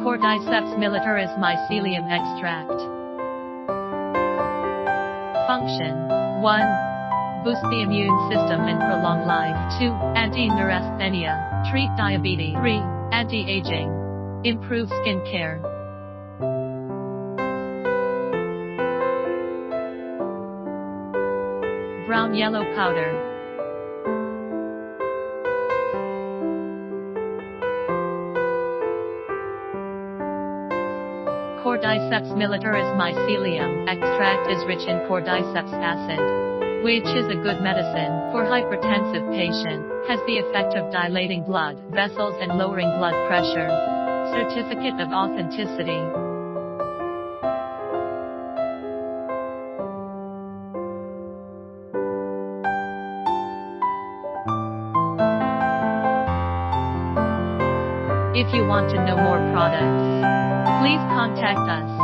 Cordyceps Militaris Mycelium Extract. Function: 1. Boost the immune system and prolong life. 2. Anti-neurasthenia. Treat diabetes. 3. Anti-aging. Improve skin care. Brown yellow powder. Cordyceps Militaris Mycelium Extract is rich in cordyceps acid, which is a good medicine for hypertensive patient, has the effect of dilating blood vessels and lowering blood pressure. Certificate of authenticity. If you want to know more products, please contact us.